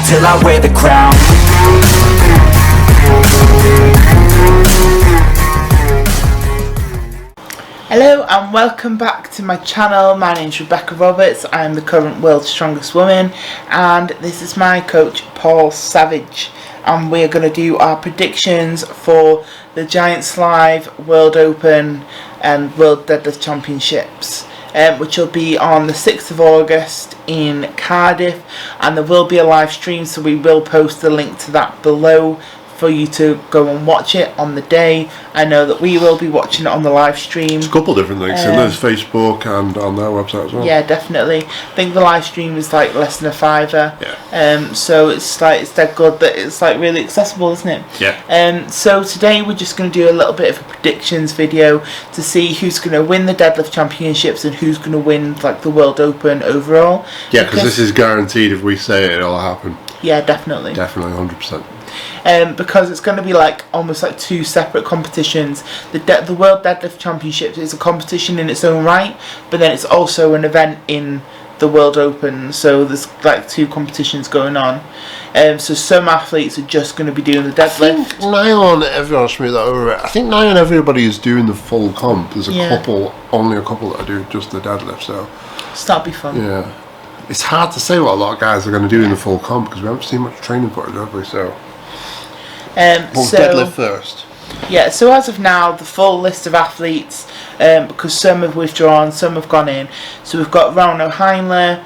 till I wear the crown. Hello and welcome back to my channel. My name is Rebecca Roberts. I am the current world's strongest woman, and this is my coach Paul Savage, and we're going to do our predictions for the Giants Live World Open and World Deadlift Championships, which will be on the 6th of August in Cardiff, and there will be a live stream, so we will post the link to that below for you to go and watch it on the day. I know that we will be watching it on the live stream. There's a couple of different links, and there's Facebook and on their website as well. Yeah, definitely. I think the live stream is like less than $5. Yeah. So it's dead good that it's like really accessible, isn't it? Yeah. So today we're just going to do a little bit of a predictions video to see who's going to win the deadlift championships and who's going to win like the World Open overall. Yeah, because this is guaranteed. If we say it, it'll happen. Yeah, definitely. Definitely, 100%. Because it's going to be like almost like two separate competitions. The World Deadlift Championships is a competition in its own right, but then it's also an event in the World Open, so there's like two competitions going on. So some athletes are just going to be doing the deadlift. I think nigh on everyone, smooth that over it. I think nigh on everybody is doing the full comp. There's only a couple that do just the deadlift, so that'll be fun. Yeah. It's hard to say what a lot of guys are going to do in the full comp because we haven't seen much training footage, have we? So deadlift first. Yeah, so as of now, the full list of athletes, because some have withdrawn, some have gone in. So we've got Rauno Heinle,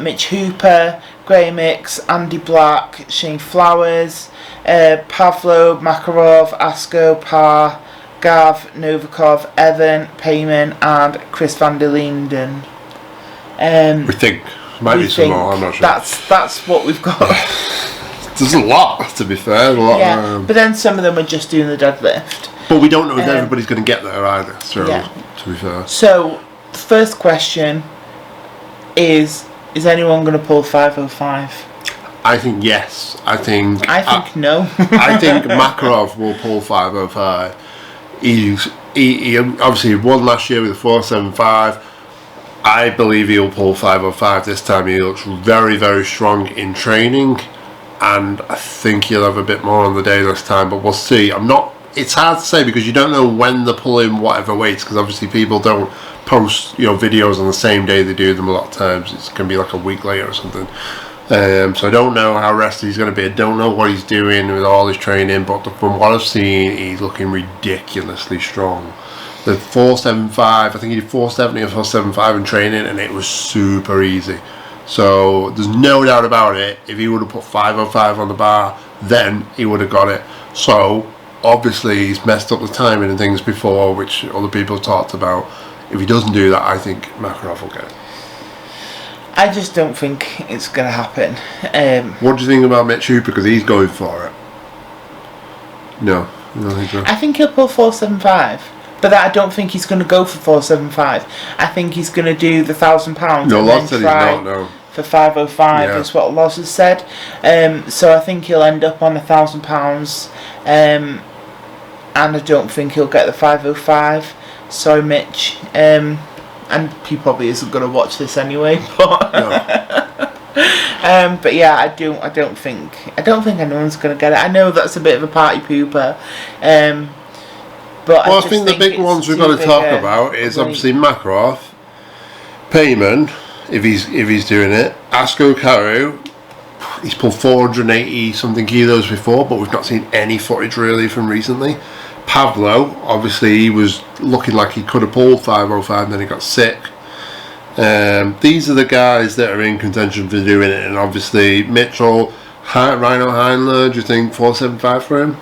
Mitch Hooper, Graham Hicks, Andy Black, Shane Flowers, Pavlo, Makarov, Asko, Parr, Gav, Novikov, Evan, Payman, and Chris van der Linden. We think. Might be some more, I'm not sure. That's what we've got. There's a lot, to be fair. But then some of them are just doing the deadlift. But we don't know if everybody's going to get there either, so, to be fair. So, the first question is anyone going to pull 505? I think yes. I think no. I think Makarov will pull 505. He obviously won last year with a 475. I believe he'll pull 505 this time. He looks very, very strong in training, and I think he'll have a bit more on the day this time, but we'll see. It's hard to say because you don't know when they're pulling whatever weights, because obviously people don't post videos on the same day they do them a lot of times. It's going to be like a week later or something. So I don't know how rested he's going to be. I don't know what he's doing with all his training, but from what I've seen, he's looking ridiculously strong. The 475, I think he did 470 or 475 in training, and it was super easy. So there's no doubt about it. If he would have put 505 on the bar, then he would have got it. So obviously he's messed up the timing and things before, which other people have talked about. If he doesn't do that, I think Makarov will get it. I just don't think it's going to happen. What do you think about Mitch Hooper? Because he's going for it. No, I don't think so. I think he'll pull 475. But I don't think he's going to go for 475. I think he's going to do the £1,000 no, and then try for 505 is what Loz has said. So I think he'll end up on £1,000, and I don't think he'll get the 505. Sorry, Mitch. And he probably isn't going to watch this anyway. But but yeah, I don't think anyone's going to get it. I know that's a bit of a party pooper. But I think the big ones we've got to talk about is obviously Makarov, Payman, if he's doing it, Asko Karu. He's pulled 480 something kilos before, but we've not seen any footage really from recently. Pavlo, obviously he was looking like he could have pulled 505, and then he got sick. These are the guys that are in contention for doing it, and obviously Mitchell, Rhino Heinle. Do you think 475 for him?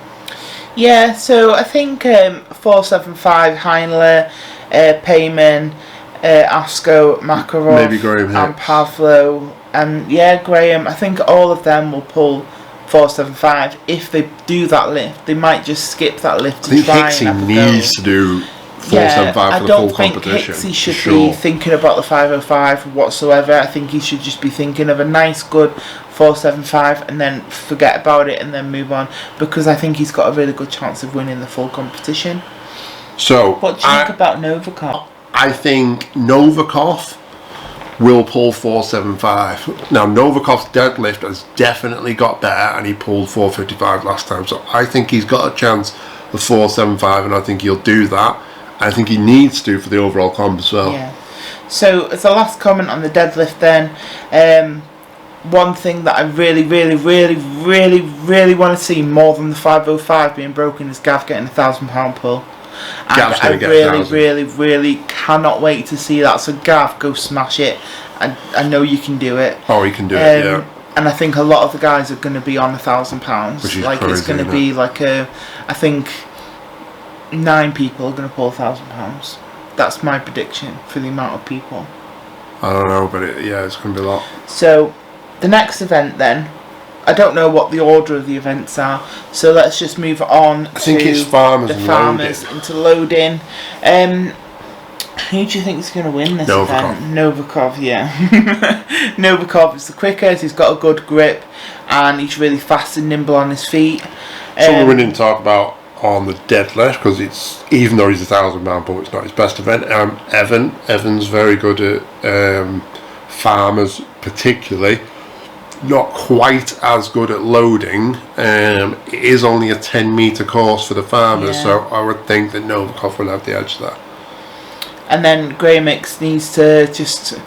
Yeah, so I think 475 Heinle, Payman, Asko, Makarov, maybe Graham and Pavlo, and Graham. I think all of them will pull 475. If they do that lift, they might just skip that lift to try. I think Hicksy needs to do 475 for the full competition. I don't think Hicksy should be thinking about the 505 whatsoever. I think he should just be thinking of a nice, good 475 and then forget about it and then move on, because I think he's got a really good chance of winning the full competition. So what do you think about Novikov? I think Novikov will pull 475. Now Novikov's deadlift has definitely got better, and he pulled 455 last time, so I think he's got a chance of 475, and I think he'll do that. I think he needs to for the overall comp as well. Yeah. So as a last comment on the deadlift then, one thing that I really want to see more than the 505 being broken is Gav getting a £1,000 pull. And Gav's I gonna get really cannot wait to see that. So Gav, go smash it. I know you can do it. Oh, he can do it, yeah. And I think a lot of the guys are going to be on £1,000. Which is like crazy, it's going to be like I think 9 people are going to pull £1,000. That's my prediction for the amount of people. I don't know, but it's going to be a lot. So the next event then, I don't know what the order of the events are, so let's just move on I think it's farmers and farmers loading. into loading. Who do you think is going to win this event? Novikov, yeah. Novikov is the quickest, he's got a good grip, and he's really fast and nimble on his feet. Something we didn't talk about on the deadlift, because it's, even though he's a £1,000 pull, it's not his best event. Evan's very good at farmers, particularly. Not quite as good at loading. It is only a 10-metre course for the farmers, so I would think that Novikov will have the edge there. And then Graham Hicks needs to just...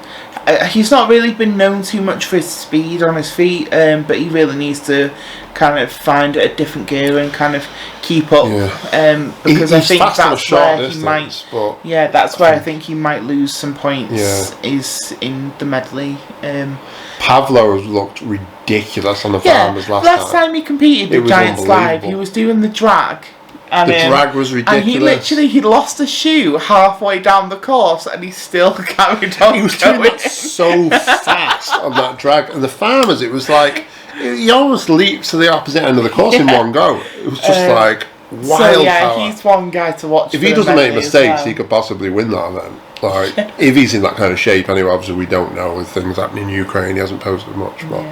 he's not really been known too much for his speed on his feet, but he really needs to kind of find a different gear and kind of keep up. Because I think that's where he might... that's where I think he might lose some points, is in the medley. Pavlo has looked ridiculous on the farmers last time he competed with Giants Live, he was doing the drag. And, the drag was ridiculous. And he lost a shoe halfway down the course, and he still carried on. He was doing it so fast on that drag. And the farmers, it was like he almost leaped to the opposite end of the course in one go. It was just like wild power. He's one guy to watch. If he doesn't make mistakes, he could possibly win that event. Like if he's in that kind of shape, anyway. Obviously, we don't know with things happening in Ukraine. He hasn't posted much, but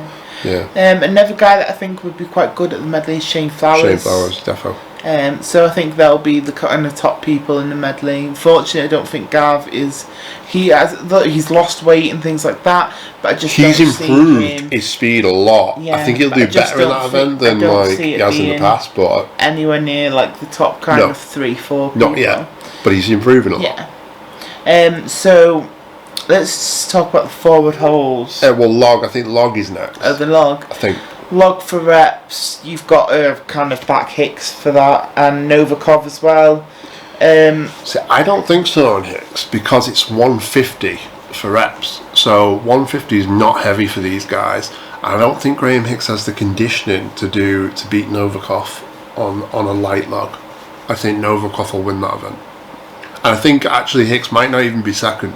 another guy that I think would be quite good at the medley is Shane Flowers. Shane Flowers, defo. So I think they'll be the kind of top people in the medley. Unfortunately, I don't think Gav is. He's lost weight and things like that, but I just he's don't improved see him, his speed a lot. I think he'll do better in that event than like he has in the past, but anywhere near like the top kind of 3-4 people. Not yet, but he's improving a lot. So let's talk about the forward holds. Log. I think Log is next. The log. I think. Log for reps. You've got kind of back Hicks for that, and Novikov as well. See, I don't think so on Hicks because it's 150 for reps. So 150 is not heavy for these guys. I don't think Graham Hicks has the conditioning to beat Novikov on a light log. I think Novikov will win that event. And I think actually Hicks might not even be second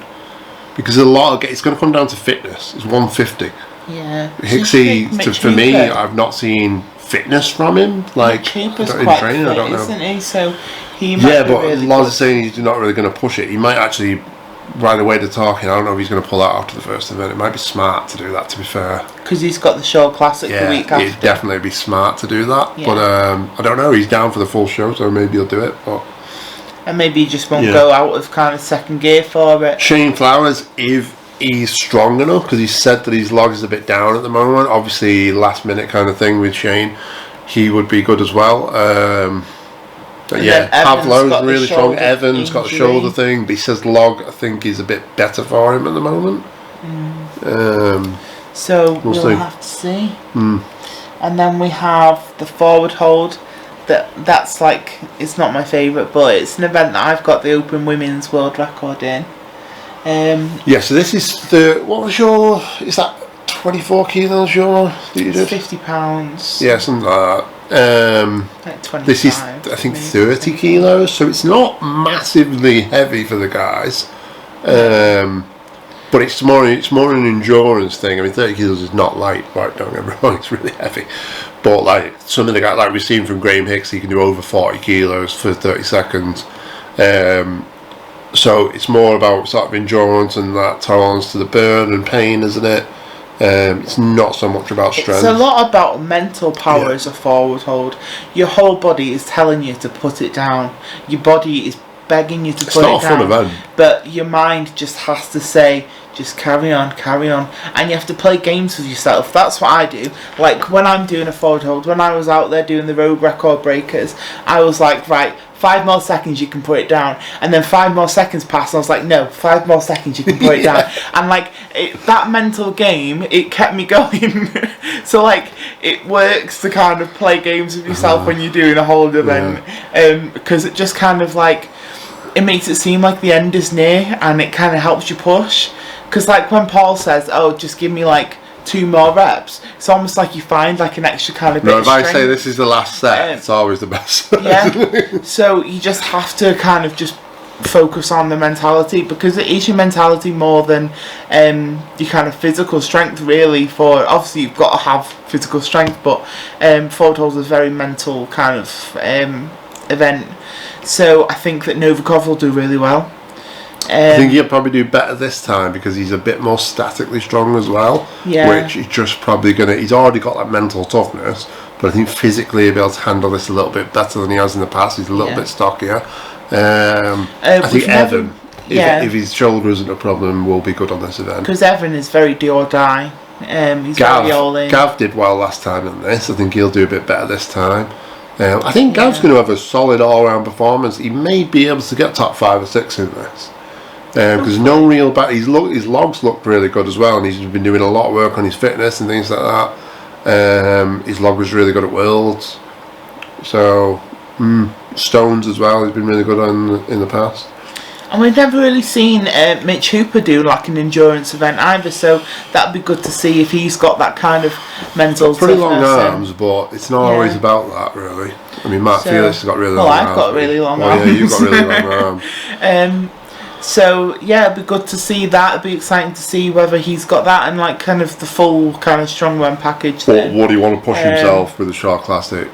because it's going to come down to fitness. It's 150. Yeah. Hicksy, for me, I've not seen fitness from him. Like Cooper's quite training, fit, I don't know. Isn't he? So he might be but really Lars is saying he's not really going to push it. He might actually, right away to talking, I don't know if he's going to pull out after the first event. It might be smart to do that, to be fair. Because he's got the Show Classic the week after. It'd definitely be smart to do that. Yeah. But I don't know. He's down for the full show, so maybe he'll do it. But and maybe he just won't go out of kind of second gear for it. Shane Flowers, if he's strong enough, because he said that his log is a bit down at the moment. Obviously, last minute kind of thing with Shane, he would be good as well. But Pavlo's really strong. Evan's got the shoulder thing, but he says log, I think, is a bit better for him at the moment. So we'll have to see. And then we have the forward hold. That's like, it's not my favourite, but it's an event that I've got the Open Women's World Record in. So this is is that 24 kilos that you did? £50. Yeah, something like that. Like 25, this is, I think, 30 kilos, so it's not massively heavy for the guys. But it's more an endurance thing. I mean, 30 kilos is not light, right? Don't get me wrong, it's really heavy. But like some of the guys, like we've seen from Graham Hicks, he can do over 40 kilos for 30 seconds. So it's more about sort of endurance and that tolerance to the burn and pain, isn't it? It's not so much about strength. It's a lot about mental power as a forward hold. Your whole body is telling you to put it down. Your body is begging you to It's put not it a fun down. event. But your mind just has to say, just carry on, and you have to play games with yourself. That's what I do. Like when I'm doing a forward hold, when I was out there doing the road record breakers, I was like, right, 5 more seconds you can put it down, and then 5 more seconds pass, and I was like, no, 5 more seconds you can put it down, and like that mental game, it kept me going. So like it works to kind of play games with yourself when you're doing a hold event, because it just kind of like, it makes it seem like the end is near, and it kind of helps you push. Because like when Paul says, oh, just give me like 2 more reps, it's almost like you find like an extra kind of bit of if I strength. say this is the last set, it's always the best. Yeah. So you just have to kind of just focus on the mentality, because it is your mentality more than your kind of physical strength, really. For obviously you've got to have physical strength, but forward holds is a very mental kind of event. So I think that Novikov will do really well. I think he'll probably do better this time because he's a bit more statically strong as well. Yeah. Which he's just probably he's already got that mental toughness, but I think physically he'll be able to handle this a little bit better than he has in the past. He's a little bit stockier. I think Evan, if his shoulder isn't a problem, will be good on this event. Because Evan is very do or die. He's very all in. Gav did well last time on this. I think he'll do a bit better this time. I think Gav's going to have a solid all-round performance. He may be able to get top 5 or 6 in this. Because no real his logs look really good as well, and he's been doing a lot of work on his fitness and things like that. His log was really good at Worlds. So Stones as well, he's been really good in the past. And we've never really seen Mitch Hooper do like an endurance event either, so that'd be good to see if he's got that kind of mental pretty long toughness, arms, but it's not always about that, really. I mean, Matt Felix has got really long arms. I've got really long arms. Yeah, you've got really long arms. So yeah, it'd be good to see that. It'd be exciting to see whether he's got that and like kind of the full kind of strongman package. But would he want to push himself with the Shark Classic?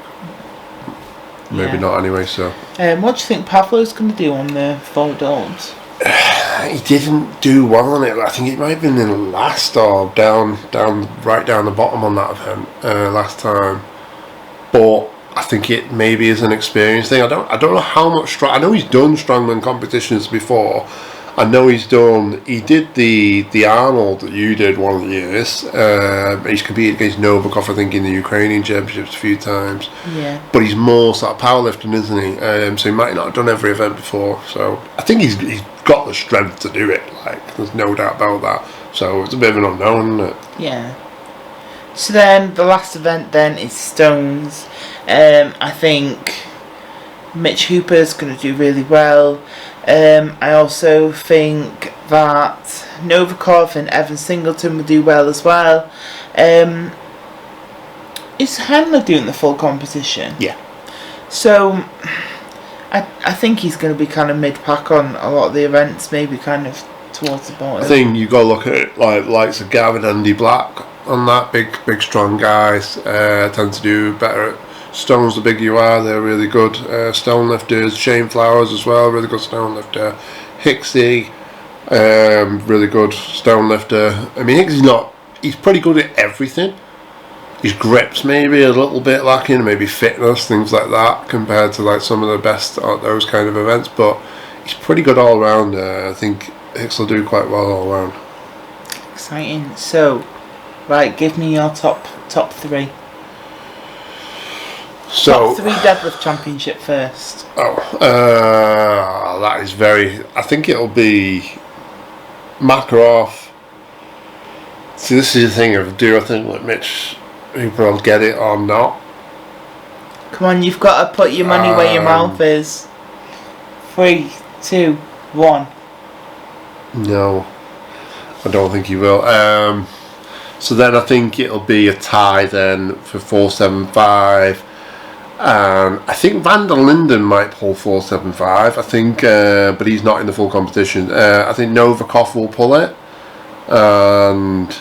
Maybe not anyway. So. What do you think Pavlo's going to do on the forward holds? He didn't do well on it. I think he might have been in last or right down the bottom on that event last time. But I think it maybe is an experience thing. I don't know how much I know he's done strongman competitions before. I know he did the Arnold that you did one of the years. He's competed against Novikov, I think, in the Ukrainian Championships a few times. Yeah. But he's more sort of powerlifting, isn't he? So he might not have done every event before. So I think he's got the strength to do it. Like, there's no doubt about that. So it's a bit of an unknown, isn't it? Yeah. So then the last event then is Stones. I think Mitch Hooper's going to do really well. I also think that Novikov and Evan Singleton will do well as well. Is Handler doing the full competition? Yeah. So I think he's going to be kind of mid-pack on a lot of the events, maybe kind of towards the bottom. I think you got to look at it likes of Gavin and Andy Black on that. Big strong guys tend to do better at stones. The bigger you are, they're really good stone lifters. Shane Flowers as well, really good stone lifter. Hicksy, really good stone lifter. I mean, he's pretty good at everything. His grips maybe a little bit lacking, maybe fitness, things like that, compared to like some of the best at those kind of events. But he's pretty good all around. I think Hicks will do quite well all around. Exciting. So, right, give me your top 3. So, top 3 deadlift championship first. That is very. I think it'll be Makarov. See, this is the thing of do I think that Mitch Hooper will get it or not? Come on, you've got to put your money where your mouth is. 3, 2, 1. No, I don't think he will. So then I think it'll be a tie then for 475. I think Van der Linden might pull 475. I think, but he's not in the full competition. I think Novikov will pull it, and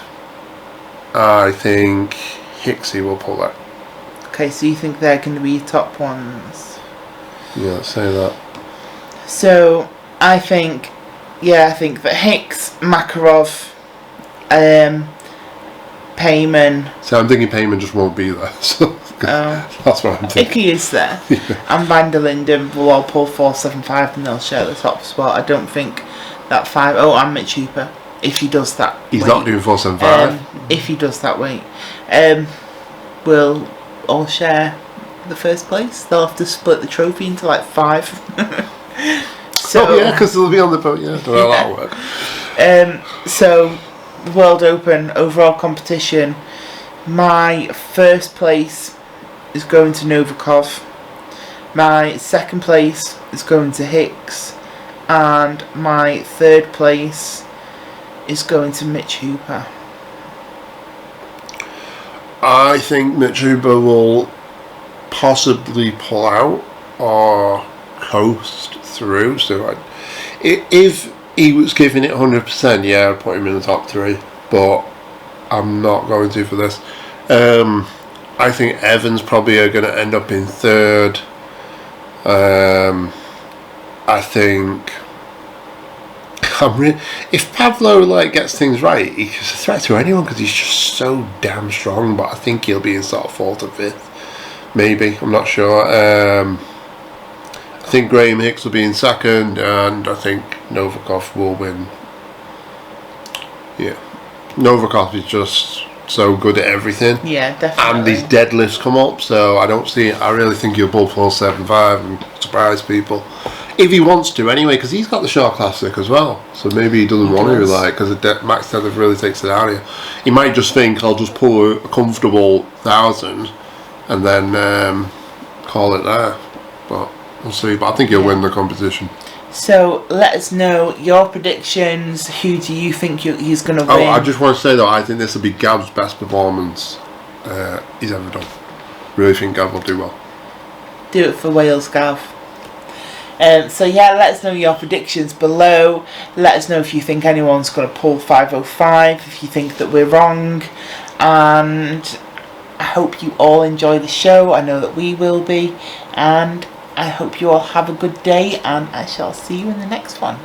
I think Hicksy will pull it. Okay, so you think they're going to be your top ones? Yeah, let's say that. So I think that Hicks, Makarov, Payman. So I'm thinking Payman just won't be there. So That's what I'm thinking. Icky is there. And Van der Linden will all pull 475 and they'll share the top spot. I don't think that 5... Oh, and Mitch Hooper, if he does that He's weight. not doing 475. If he does that weight. We'll all share the first place. They'll have to split the trophy into like 5. So, oh yeah, because they'll be on the boat. Yeah, I don't know how that'll work. So, the World Open overall competition. My first place is going to Novikov. My second place is going to Hicks, and my third place is going to Mitch Hooper. I think Mitch Hooper will possibly pull out or coast through. So if he was giving it 100%, yeah, I'd put him in the top 3. But I'm not going to for this. I think Evans probably are going to end up in 3rd. I think if Pavlo gets things right, he's a threat to anyone because he's just so damn strong. But I think he'll be in sort of 4th or 5th, maybe. I'm not sure. I think Graham Hicks will be in 2nd, and I think Novikov will win. Yeah, Novikov is just so good at everything. Yeah, definitely. And these deadlifts come up, so I really think he'll pull 475 and surprise people. If he wants to, anyway, because he's got the short classic as well. So maybe he doesn't want to, because max deadlift really takes it out of you. He might just think, I'll just pull a comfortable 1,000 and then call it there. But we'll see. But I think he'll win the competition. So let us know your predictions. Who do you think he's going to win? Oh, I just want to say though, I think this will be Gav's best performance he's ever done. Really think Gav will do well. Do it for Wales, Gav. So yeah, let us know your predictions below. Let us know if you think anyone's going to pull 505, if you think that we're wrong. And I hope you all enjoy the show. I know that we will be. And I hope you all have a good day, and I shall see you in the next one.